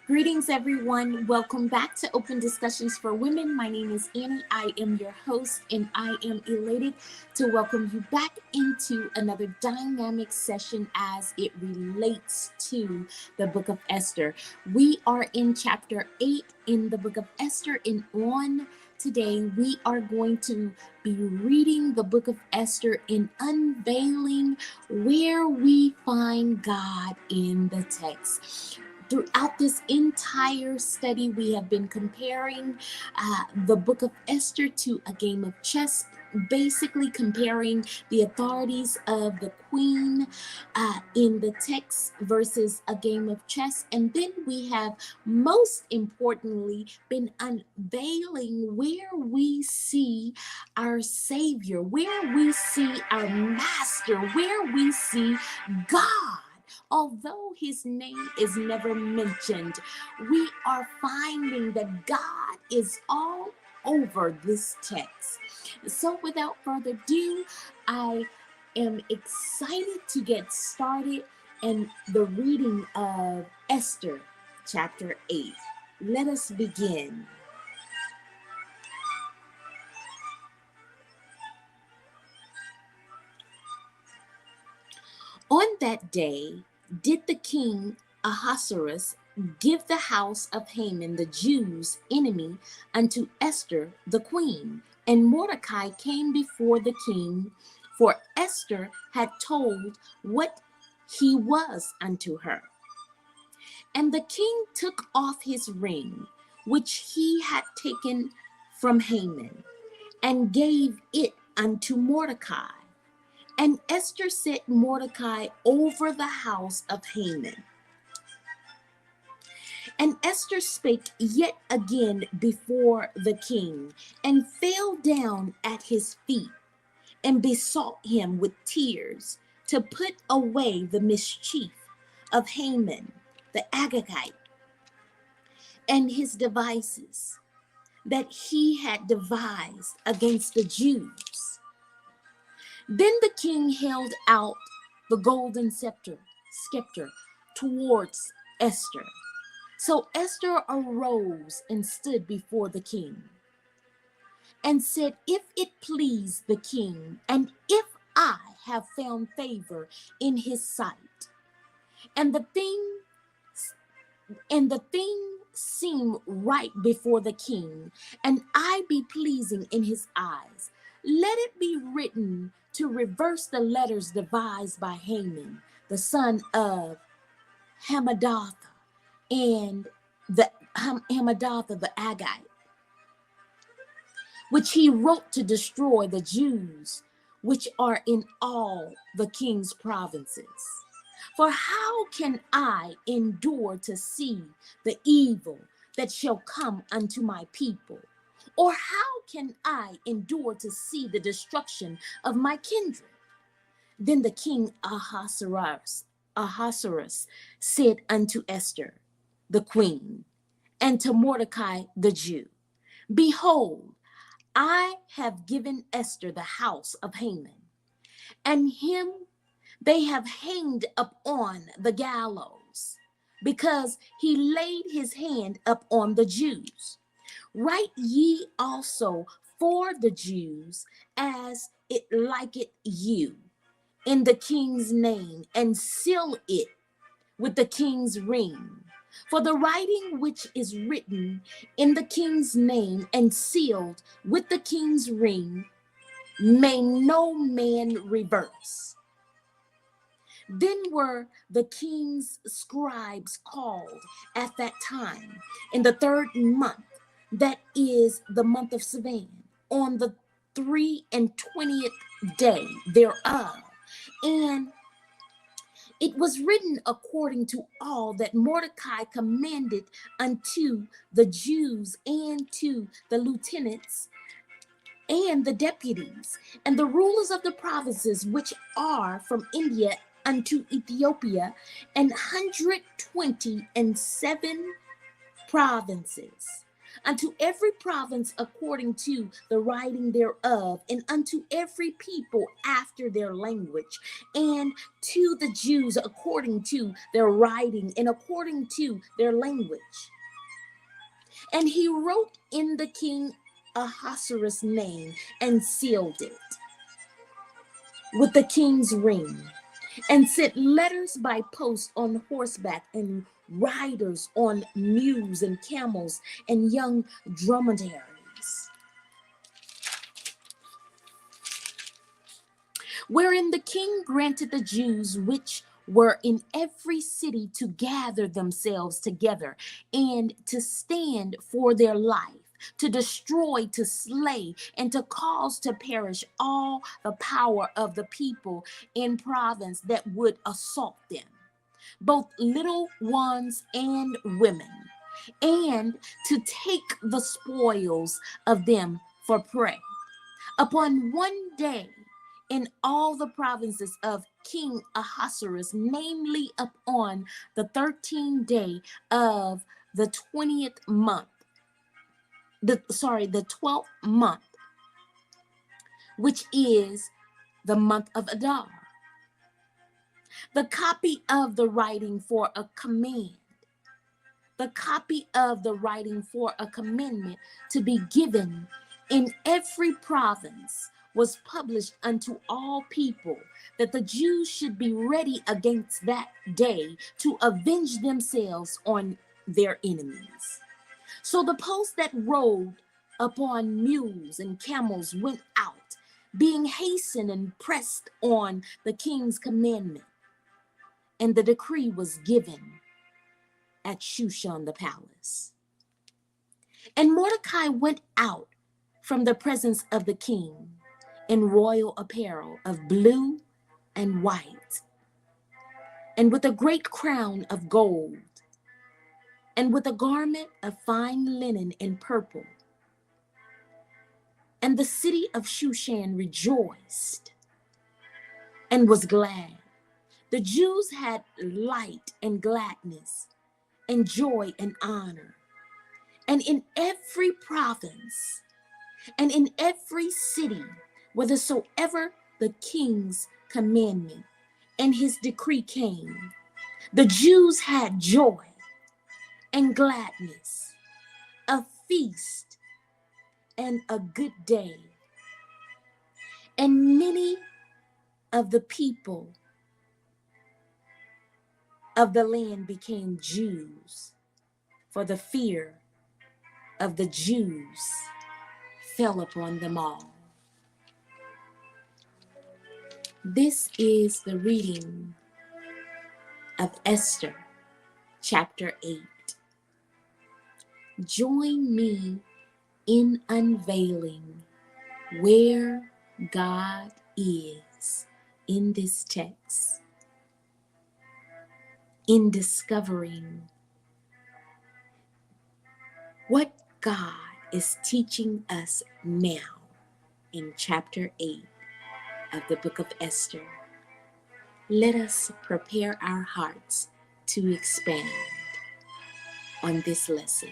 Greetings, everyone. Welcome back to Open Discussions for Women. My name is Annie. I am your host, and I am elated to welcome you back into another dynamic session as it relates to the book of Esther. We are in chapter 8 in the book of Esther, and on today we are going to be reading the book of Esther and unveiling where we find God in the text. Throughout this entire study, we have been comparing the book of Esther to a game of chess, basically comparing the authorities of the queen in the text versus a game of chess. And then we have, most importantly, been unveiling where we see our Savior, where we see our Master, where we see God. Although his name is never mentioned, we are finding that God is all over this text. So without further ado, I am excited to get started in the reading of Esther chapter 8. Let us begin. On that day, did the king Ahasuerus give the house of Haman the Jews' enemy unto Esther the queen. And Mordecai came before the king, for Esther had told what he was unto her. And the king took off his ring, which he had taken from Haman, and gave it unto Mordecai. And Esther set Mordecai over the house of Haman. And Esther spake yet again before the king, and fell down at his feet, and besought him with tears to put away the mischief of Haman the Agagite, and his devices that he had devised against the Jews. Then the king held out the golden scepter towards Esther. So Esther arose and stood before the king, and said, If it please the king, and if I have found favor in his sight, and the thing seem right before the king, and I be pleasing in his eyes, let it be written to reverse the letters devised by Haman, the son of Hammedatha, and the Hammedatha the Agagite, which he wrote to destroy the Jews which are in all the king's provinces. For how can I endure to see the evil that shall come unto my people? Or how can I endure to see the destruction of my kindred? Then the king Ahasuerus said unto Esther, the queen, and to Mordecai the Jew, Behold, I have given Esther the house of Haman, and him they have hanged up on the gallows, because he laid his hand up on the Jews. Write ye also for the Jews as it liketh you, in the king's name, and seal it with the king's ring. For the writing which is written in the king's name and sealed with the king's ring may no man reverse. Then were the king's scribes called at that time in the 3rd month, that is the month of Sivan, on the 23rd day thereof. And it was written according to all that Mordecai commanded unto the Jews, and to the lieutenants and the deputies, and the rulers of the provinces which are from India unto Ethiopia, and 127 provinces, unto every province according to the writing thereof, and unto every people after their language, and to the Jews according to their writing and according to their language. And he wrote in the king Ahasuerus' name and sealed it with the king's ring, and sent letters by post on horseback, and riders on mules and camels and young dromedaries, wherein the king granted the Jews which were in every city to gather themselves together and to stand for their life, to destroy, to slay, and to cause to perish all the power of the people in province that would assault them, both little ones and women, and to take the spoils of them for prey. Upon one day in all the provinces of King Ahasuerus, namely upon the 13th day of the 20th month, the 12th month, which is the month of Adar, the copy of the writing for a command, the copy of the writing for a commandment to be given in every province was published unto all people, that the Jews should be ready against that day to avenge themselves on their enemies. So the post that rode upon mules and camels went out, being hastened and pressed on the king's commandment. And the decree was given at Shushan the palace. And Mordecai went out from the presence of the king in royal apparel of blue and white, and with a great crown of gold, and with a garment of fine linen and purple. And the city of Shushan rejoiced and was glad. The Jews had light and gladness and joy and honor. And in every province and in every city, whithersoever the king's commandment and his decree came, the Jews had joy and gladness, a feast and a good day. And many of the people of the land became Jews, for the fear of the Jews fell upon them all. This is the reading of Esther Chapter 8. Join me in unveiling where God is in this text, in discovering what God is teaching us now in chapter 8 of the book of Esther. Let us prepare our hearts to expand on this lesson.